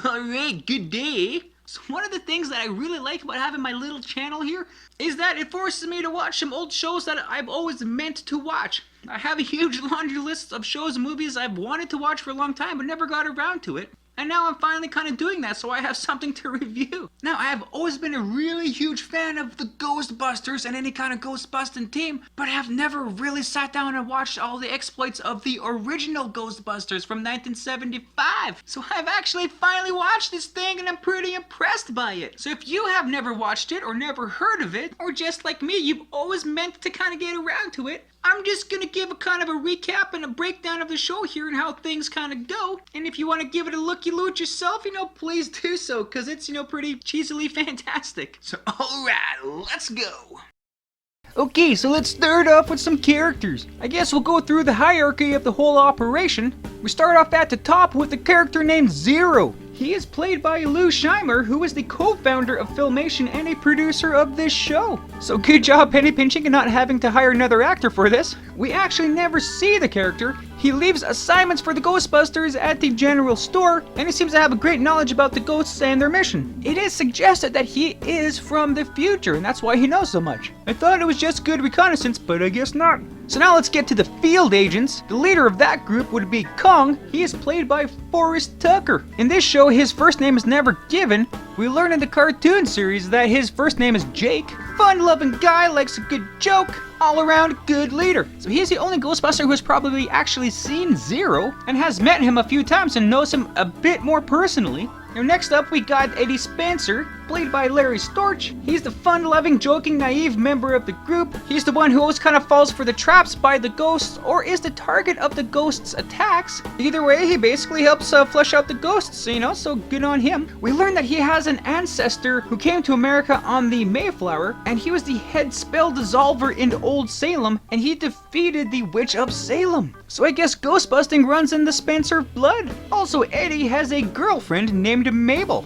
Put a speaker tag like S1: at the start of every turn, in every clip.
S1: Alright, good day. So one of the things that I really like about having my little channel here is that it forces me to watch some old shows that I've always meant to watch. I have a huge laundry list of shows and movies I've wanted to watch for a long time but never got around to it. And now I'm finally kind of doing that, so I have something to review. Now, I have always been a really huge fan of the Ghostbusters and any kind of ghost-busting team, but I have never really sat down and watched all the exploits of the original Ghostbusters from 1975. So I've actually finally watched this thing and I'm pretty impressed by it. So if you have never watched it or never heard of it, or just like me, you've always meant to kind of get around to it, I'm just gonna give a kind of a recap and a breakdown of the show here and how things kind of go. And if you want to give it a looky-loo yourself, please do so, because it's, pretty cheesily fantastic. So, alright, let's go. Okay, so let's start off with some characters. I guess we'll go through the hierarchy of the whole operation. We start off at the top with a character named Zero. He is played by Lou Scheimer, who is the co-founder of Filmation and a producer of this show. So good job penny pinching and not having to hire another actor for this. We actually never see the character. He leaves assignments for the Ghostbusters at the general store, and he seems to have a great knowledge about the ghosts and their mission. It is suggested that he is from the future, and that's why he knows so much. I thought it was just good reconnaissance, but I guess not. So now let's get to the field agents. The leader of that group would be Kong. He is played by Forrest Tucker. In this show, his first name is never given. We learn in the cartoon series that his first name is Jake. Fun-loving guy, likes a good joke, all-around good leader. So he is the only Ghostbuster who has probably actually seen Zero and has met him a few times and knows him a bit more personally. Now next up we got Eddie Spencer, played by Larry Storch. He's the fun-loving, joking, naive member of the group. He's the one who always kind of falls for the traps by the ghosts or is the target of the ghosts' attacks. Either way, he basically helps flush out the ghosts, so good on him. We learn that he has an ancestor who came to America on the Mayflower, and he was the head spell dissolver in Old Salem, and he defeated the Witch of Salem. So I guess ghostbusting runs in the Spencer blood. Also, Eddie has a girlfriend named Mabel.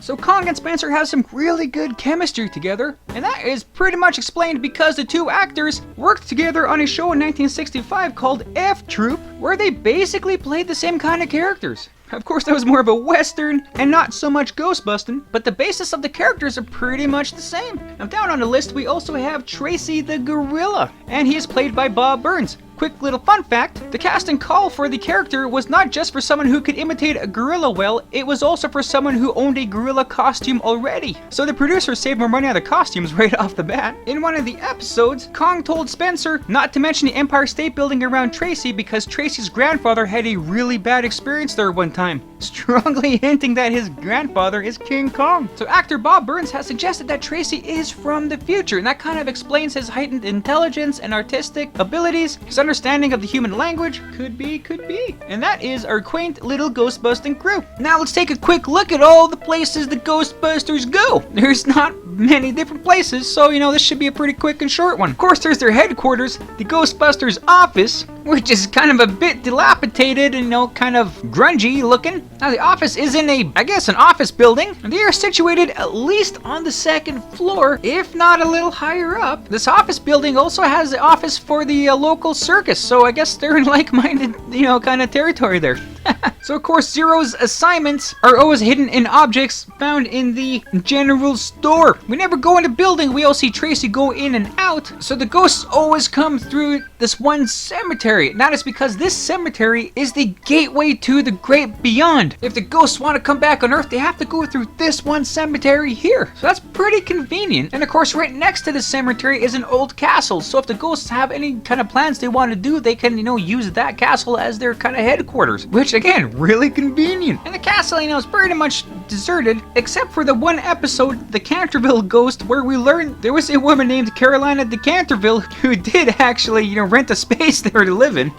S1: So Kong and Spencer have some really good chemistry together, and that is pretty much explained because the two actors worked together on a show in 1965 called F Troop, where they basically played the same kind of characters. Of course, that was more of a western and not so much ghostbusting, but the basis of the characters are pretty much the same. Now down on the list we also have Tracy the Gorilla, and he is played by Bob Burns. Quick little fun fact, the casting call for the character was not just for someone who could imitate a gorilla well, it was also for someone who owned a gorilla costume already. So the producers saved more money on the costumes right off the bat. In one of the episodes, Kong told Spencer not to mention the Empire State Building around Tracy because Tracy's grandfather had a really bad experience there one time, strongly hinting that his grandfather is King Kong. So actor Bob Burns has suggested that Tracy is from the future, and that kind of explains his heightened intelligence and artistic abilities. His understanding of the human language could be. And that is our quaint little ghostbusting crew. Now let's take a quick look at all the places the Ghostbusters go. There's not many different places, so this should be a pretty quick and short one. Of course, there's their headquarters, the Ghostbusters office, which is kind of a bit dilapidated and kind of grungy looking. Now the office is in an office building, and they are situated at least on the second floor, if not a little higher up. This office building also has the office for the local circus, so I guess they're in like-minded, kind of territory there. So of course, Zero's assignments are always hidden in objects found in the general store. We never go in the building, we all see Tracy go in and out, so the ghosts always come through this one cemetery. That is because this cemetery is the gateway to the great beyond. If the ghosts want to come back on Earth, they have to go through this one cemetery here. So that's pretty convenient. And of course, right next to the cemetery is an old castle, so if the ghosts have any kind of plans they want to do, they can, use that castle as their kind of headquarters, which again, really convenient. And the castle, is pretty much deserted, except for the one episode, the Canterville Ghost, where we learned there was a woman named Carolina de Canterville who did actually, rent a space there to live in.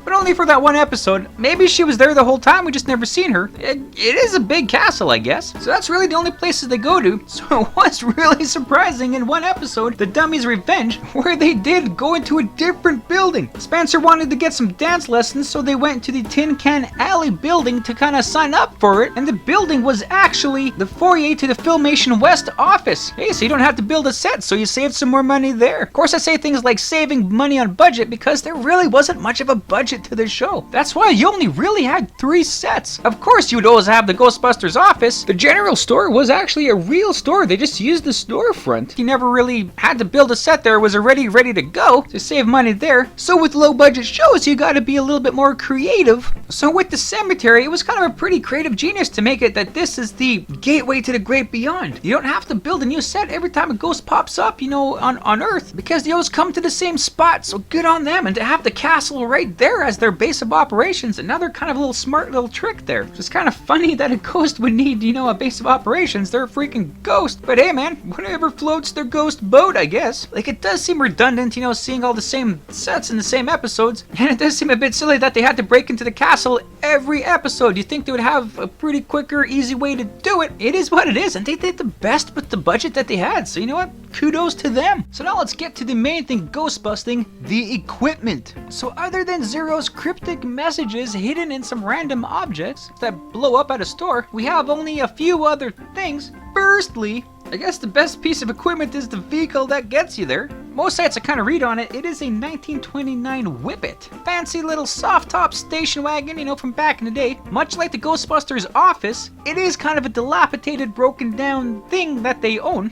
S1: But only for that one episode. Maybe she was there the whole time, we just never seen her. It is a big castle, I guess. So that's really the only places they go to. So what's really surprising in one episode, The Dummy's Revenge, where they did go into a different building. Spencer wanted to get some dance lessons, so they went to the Tin Can Alley building to kind of sign up for it, and the building was actually the foyer to the Filmation West office. Hey, so you don't have to build a set, so you saved some more money there. Of course, I say things like saving money on budget because there really wasn't much of a budget to the show. That's why you only really had 3 sets. Of course, you would always have the Ghostbusters office. The general store was actually a real store. They just used the storefront. You never really had to build a set there. It was already ready to go to save money there. So with low budget shows, you gotta be a little bit more creative. So with the cemetery, it was kind of a pretty creative genius to make it that this is the gateway to the great beyond. You don't have to build a new set every time a ghost pops up, you know, on Earth, because they always come to the same spot, so good on them. And to have the castle right there as their base of operations, another kind of little smart little trick there. It's kind of funny that a ghost would need, you know, a base of operations. They're a freaking ghost. But hey man, whatever floats their ghost boat, I guess. Like, it does seem redundant, you know, seeing all the same sets in the same episodes, and it does seem a bit silly that they had to break into the castle every episode. You'd think they would have a pretty quicker, easy way to do it. It is what it is, and they did the best with the budget that they had, so you know what? Kudos to them. So now let's get to the main thing, ghost busting, the equipment. So other than Zero's cryptic messages hidden in some random objects that blow up at a store, we have only a few other things. Firstly, I guess the best piece of equipment is the vehicle that gets you there. Most sites I kind of read on it, it is a 1929 Whippet. Fancy little soft top station wagon, you know, from back in the day. Much like the Ghostbusters office, it is kind of a dilapidated, broken down thing that they own.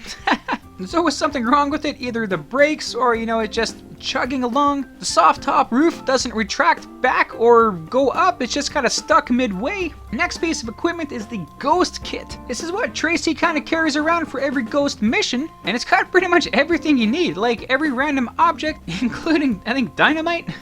S1: There's always something wrong with it, either the brakes or, you know, it just chugging along. The soft top roof doesn't retract back or go up, it's just kind of stuck midway. Next piece of equipment is the ghost kit. This is what Tracy kind of carries around for every ghost mission, and it's got pretty much everything you need, like every random object, including, I think, dynamite,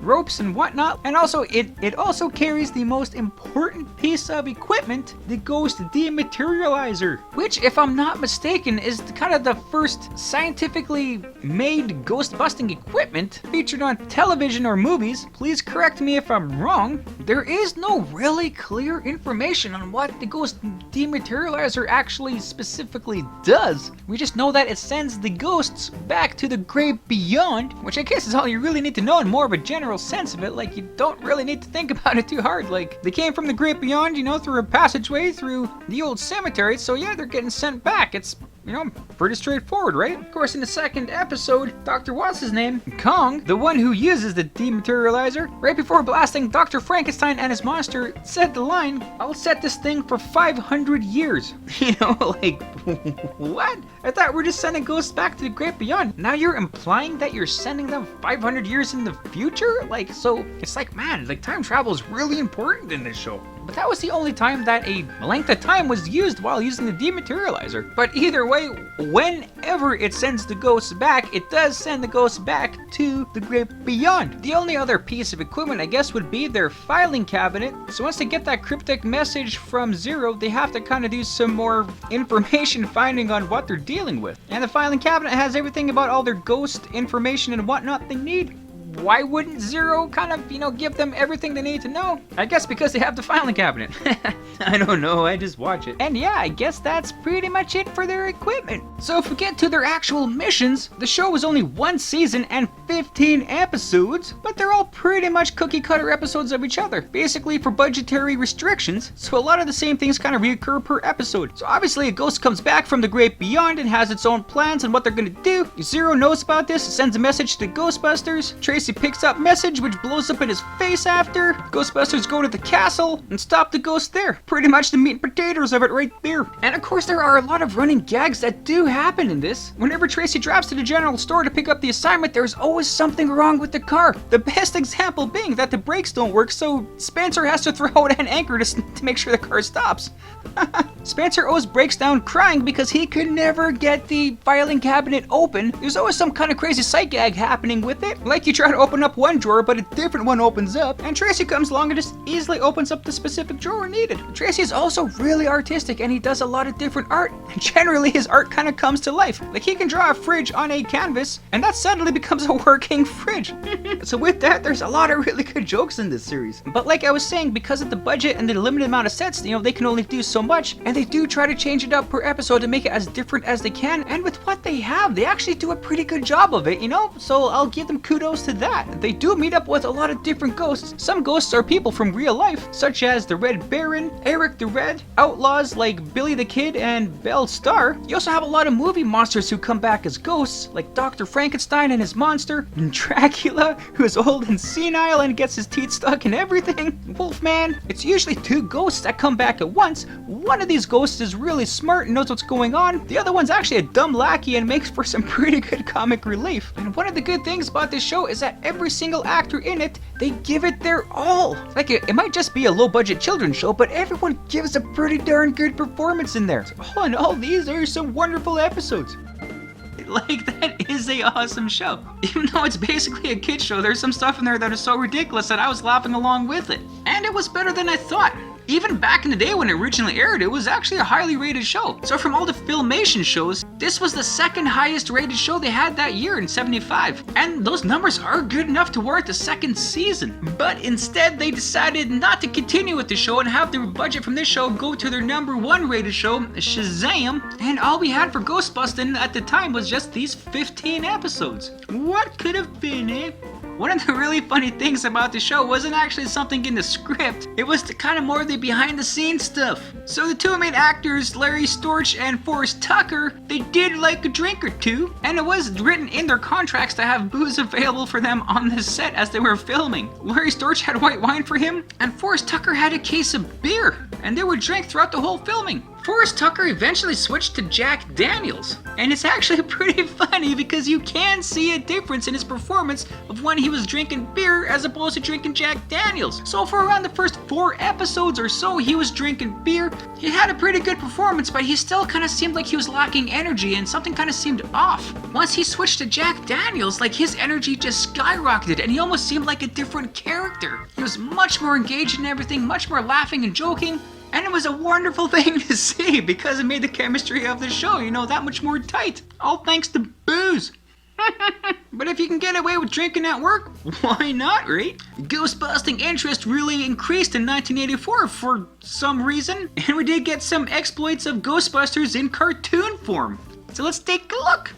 S1: ropes and whatnot. And also, it also carries the most important piece of equipment, the ghost dematerializer, which, if I'm not mistaken, is kind of the first scientifically made ghost busting equipment featured on television or movies. Please correct me if I'm wrong. There is no really clear information on what the ghost dematerializer actually specifically does. We just know that it sends the ghosts back to the great beyond, which I guess is all you really need to know in more of a general sense of it. Like, you don't really need to think about it too hard. Like, they came from the great beyond, you know, through a passageway through the old cemetery, so yeah, they're getting sent back. It's, you know, pretty straightforward, right? Of course, in the second episode, Dr. What's his name? Kong, the one who uses the dematerializer, right before blasting Dr. Frankenstein and his monster, said the line, "I'll set this thing for 500 years." You know, like, what? I thought we're just sending ghosts back to the great beyond. Now you're implying that you're sending them 500 years in the future? Like, so, it's like, man, like, time travel is really important in this show. But that was the only time that a length of time was used while using the dematerializer. But either way, whenever it sends the ghosts back, it does send the ghosts back to the great beyond. The only other piece of equipment, I guess, would be their filing cabinet. So once they get that cryptic message from Zero, they have to kind of do some more information finding on what they're dealing with. And the filing cabinet has everything about all their ghost information and whatnot they need. Why wouldn't Zero kind of, you know, give them everything they need to know? I guess because they have the filing cabinet. I don't know, I just watch it. And yeah, I guess that's pretty much it for their equipment. So if we get to their actual missions, the show was only 1 season and 15 episodes, but they're all pretty much cookie cutter episodes of each other, basically for budgetary restrictions, so a lot of the same things kind of reoccur per episode. So obviously a ghost comes back from the great beyond and has its own plans and what they're gonna do. Zero knows about this, sends a message to Ghostbusters. Tracy picks up message, which blows up in his face after. Ghostbusters go to the castle and stop the ghost there. Pretty much the meat and potatoes of it right there. And of course there are a lot of running gags that do happen in this. Whenever Tracy drives to the general store to pick up the assignment, there's always something wrong with the car. The best example being that the brakes don't work, so Spencer has to throw out an anchor to make sure the car stops. Spencer always breaks down crying because he could never get the filing cabinet open. There's always some kind of crazy sight gag happening with it. Like you try to open up one drawer, but a different one opens up, and Tracy comes along and just easily opens up the specific drawer needed. Tracy is also really artistic, and he does a lot of different art. Generally, his art kind of comes to life. Like, he can draw a fridge on a canvas, and that suddenly becomes a working fridge. So with that, there's a lot of really good jokes in this series. But like I was saying, because of the budget and the limited amount of sets, you know, they can only do so much, and they do try to change it up per episode to make it as different as they can, and with what they have, they actually do a pretty good job of it, you know? So I'll give them kudos to them. that, they do meet up with a lot of different ghosts. Some ghosts are people from real life, such as the Red Baron, Eric the Red, outlaws like Billy the Kid and Belle Starr. You also have a lot of movie monsters who come back as ghosts, like Dr. Frankenstein and his monster, and Dracula, who is old and senile and gets his teeth stuck in everything, Wolfman. It's usually two ghosts that come back at once. One of these ghosts is really smart and knows what's going on. The other one's actually a dumb lackey and makes for some pretty good comic relief. And one of the good things about this show is that every single actor in it, they give it their all. Like it might just be a low budget children's show, but everyone gives a pretty darn good performance in there. So all in all, these are some wonderful episodes. Like, that is a awesome show. Even though it's basically a kid's show, there's some stuff in there that is so ridiculous that I was laughing along with it. And it was better than I thought. Even back in the day when it originally aired, it was actually a highly rated show. So from all the Filmation shows, this was the second highest rated show they had that year in '75. And those numbers are good enough to warrant a second season. But instead, they decided not to continue with the show and have their budget from this show go to their #1 rated show, Shazam. And all we had for Ghostbustin' at the time was just these 15 episodes. What could have been, eh? One of the really funny things about the show wasn't actually something in the script, it was the kind of more the behind the scenes stuff. So the two main actors, Larry Storch and Forrest Tucker, they did like a drink or two, and it was written in their contracts to have booze available for them on the set as they were filming. Larry Storch had white wine for him, and Forrest Tucker had a case of beer, and they would drink throughout the whole filming. Forrest Tucker eventually switched to Jack Daniels, and it's actually pretty funny because you can see a difference in his performance of when he was drinking beer as opposed to drinking Jack Daniels. So for around the first 4 episodes or so, he was drinking beer. He had a pretty good performance, but he still kind of seemed like he was lacking energy and something kind of seemed off. Once he switched to Jack Daniels, like his energy just skyrocketed and he almost seemed like a different character. He was much more engaged in everything, much more laughing and joking. And it was a wonderful thing to see because it made the chemistry of the show, that much more tight. All thanks to booze. But if you can get away with drinking at work, why not, right? Ghostbusting interest really increased in 1984 for some reason, and we did get some exploits of Ghostbusters in cartoon form. So let's take a look.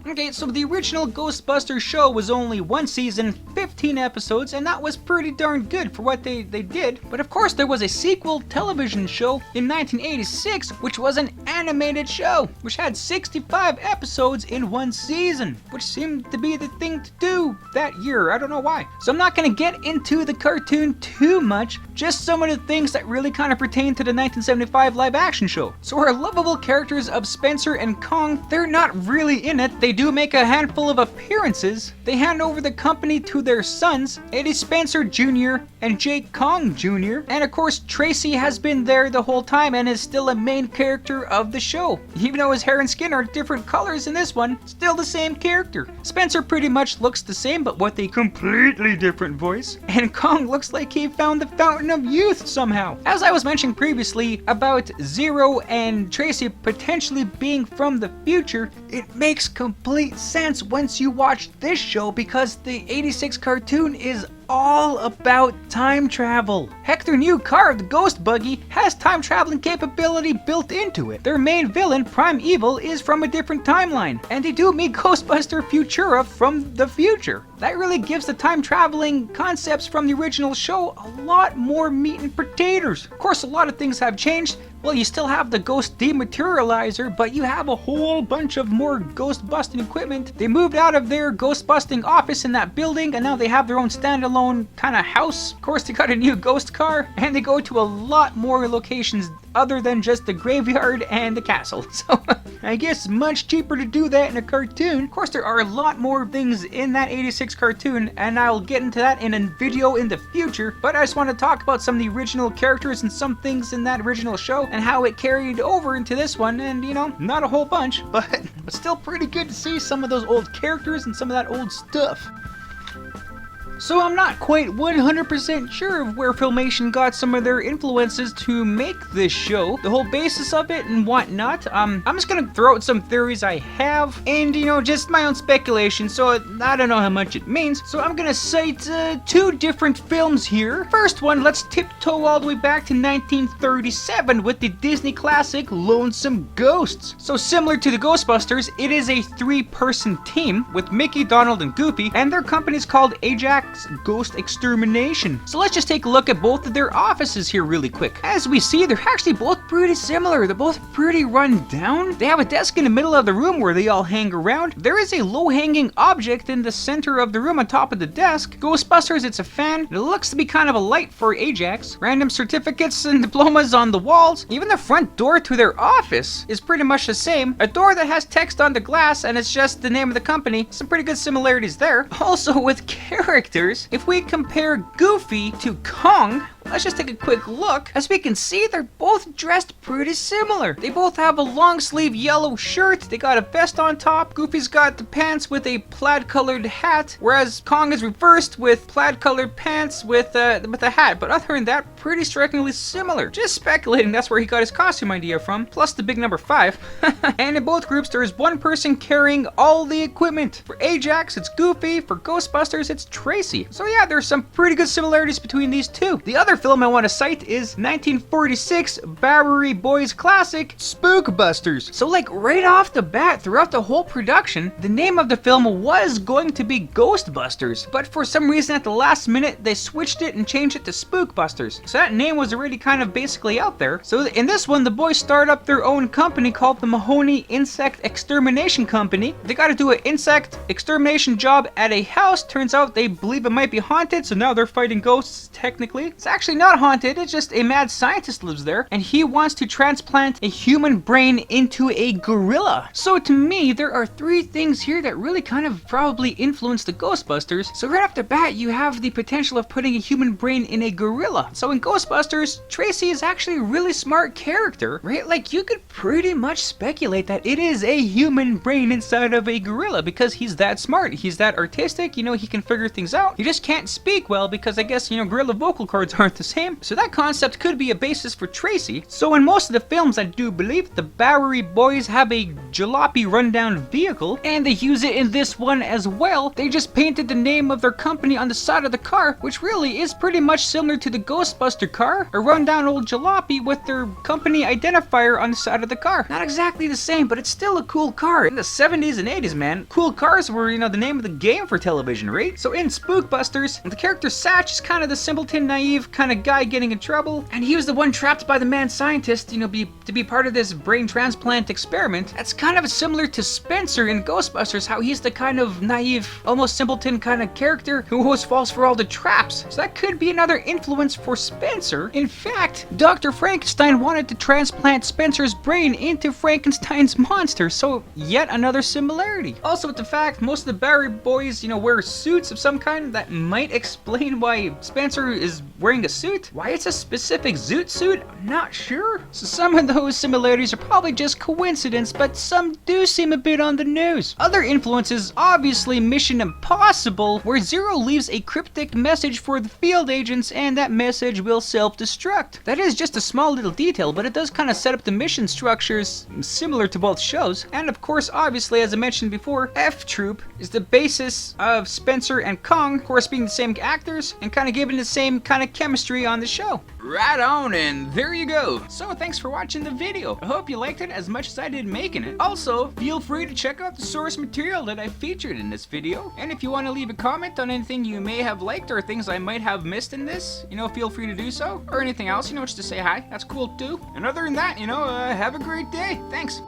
S1: Okay, so the original Ghostbusters show was only 1 season, 15 episodes, and that was pretty darn good for what they did. But of course, there was a sequel television show in 1986, which was an animated show, which had 65 episodes in 1 season, which seemed to be the thing to do that year. I don't know why. So I'm not going to get into the cartoon too much, just some of the things that really kind of pertain to the 1975 live action show. So our lovable characters of Spencer and Kong, they're not really in it. They do make a handful of appearances. They hand over the company to their sons, Eddie Spencer Jr. and Jake Kong Jr. And of course, Tracy has been there the whole time and is still a main character of the show. Even though his hair and skin are different colors in this one, still the same character. Spencer pretty much looks the same, but with a completely different voice. And Kong looks like he found the fountain of youth somehow. As I was mentioning previously about Zero and Tracy potentially being from the future, it makes complete sense once you watch this show because the '86 cartoon is all about time travel. Heck, their new car, the Ghost Buggy, has time traveling capability built into it. Their main villain, Prime Evil, is from a different timeline, and they do meet Ghostbuster Futura from the future. That really gives the time traveling concepts from the original show a lot more meat and potatoes. Of course, a lot of things have changed. Well, you still have the ghost dematerializer, but you have a whole bunch of more ghost busting equipment. They moved out of their ghost busting office in that building, and now they have their own standalone kind of house. Of course, they got a new ghost car, and they go to a lot more locations other than just the graveyard and the castle. So I guess much cheaper to do that in a cartoon. Of course, there are a lot more things in that '86 cartoon, and I'll get into that in a video in the future, but I just want to talk about some of the original characters and some things in that original show and how it carried over into this one. And not a whole bunch, but still pretty good to see some of those old characters and some of that old stuff. So I'm not quite 100% sure of where Filmation got some of their influences to make this show, the whole basis of it and whatnot. I'm just gonna throw out some theories I have, and just my own speculation, so I don't know how much it means. So I'm gonna cite 2 different films here. First one, let's tiptoe all the way back to 1937 with the Disney classic Lonesome Ghosts. So similar to the Ghostbusters, it is a 3-person team with Mickey, Donald, and Goofy, and their company is called Ajax Ghost Extermination. So let's just take a look at both of their offices here really quick. As we see, they're actually both pretty similar. They're both pretty run down. They have a desk in the middle of the room where they all hang around. There is a low-hanging object in the center of the room on top of the desk. Ghostbusters, it's a fan. It looks to be kind of a light for Ajax. Random certificates and diplomas on the walls. Even the front door to their office is pretty much the same. A door that has text on the glass and it's just the name of the company. Some pretty good similarities there. Also with characters, if we compare Goofy to Kong, let's just take a quick look. As we can see, they're both dressed pretty similar. They both have a long sleeve yellow shirt. They got a vest on top. Goofy's got the pants with a plaid colored hat, whereas Kong is reversed with plaid colored pants with a hat. But other than that, pretty strikingly similar. Just speculating that's where he got his costume idea from, plus the big number 5. And in both groups, there is one person carrying all the equipment. For Ajax, it's Goofy. For Ghostbusters, it's Tracy. So yeah, there's some pretty good similarities between these two. The other film I want to cite is 1946 Bowery Boys classic Spookbusters. So like right off the bat, throughout the whole production, the name of the film was going to be Ghostbusters, but for some reason at the last minute they switched it and changed it to Spookbusters. So that name was already kind of basically out there. So in this one, the boys start up their own company called the Mahoney Insect Extermination Company. They got to do an insect extermination job at a house. Turns out they believe it might be haunted, so now they're fighting ghosts technically. It's actually not haunted, it's just a mad scientist lives there, and he wants to transplant a human brain into a gorilla. So to me, there are 3 things here that really kind of probably influenced the Ghostbusters. So right off the bat, you have the potential of putting a human brain in a gorilla. So in Ghostbusters, Tracy is actually a really smart character, right? Like you could pretty much speculate that it is a human brain inside of a gorilla because he's that smart, he's that artistic, he can figure things out. He just can't speak well because I guess, gorilla vocal cords aren't the same. So that concept could be a basis for Tracy. So in most of the films, I do believe the Bowery Boys have a jalopy rundown vehicle, and they use it in this one as well. They just painted the name of their company on the side of the car, which really is pretty much similar to the Ghostbuster car, a rundown old jalopy with their company identifier on the side of the car. Not exactly the same, but it's still a cool car. In the 70s and 80s, man, cool cars were, the name of the game for television, right? So in Spookbusters, the character Satch is kind of the simpleton, naive kind of guy getting in trouble, and he was the one trapped by the mad scientist, to be part of this brain transplant experiment. That's kind of similar to Spencer in Ghostbusters, how he's the kind of naive, almost simpleton kind of character who always falls for all the traps. So that could be another influence for Spencer. In fact, Dr. Frankenstein wanted to transplant Spencer's brain into Frankenstein's monster, so yet another similarity. Also with the fact most of the Bowery Boys, wear suits of some kind, that might explain why Spencer is wearing a suit. Why it's a specific zoot suit, I'm not sure. So some of those similarities are probably just coincidence, but some do seem a bit on the nose. Other influences, obviously Mission Impossible, where Zero leaves a cryptic message for the field agents and that message will self-destruct. That is just a small little detail, but it does kind of set up the mission structures similar to both shows. And of course, obviously, as I mentioned before, F Troop is the basis of Spencer and Kong, of course being the same actors and kind of giving the same kind of chemistry on the show. Right on, and there you go. So thanks for watching the video. I hope you liked it as much as I did making it. Also, feel free to check out the source material that I featured in this video. And if you want to leave a comment on anything you may have liked or things I might have missed in this, feel free to do so. Or anything else, just to say hi. That's cool too. And other than that, have a great day. Thanks.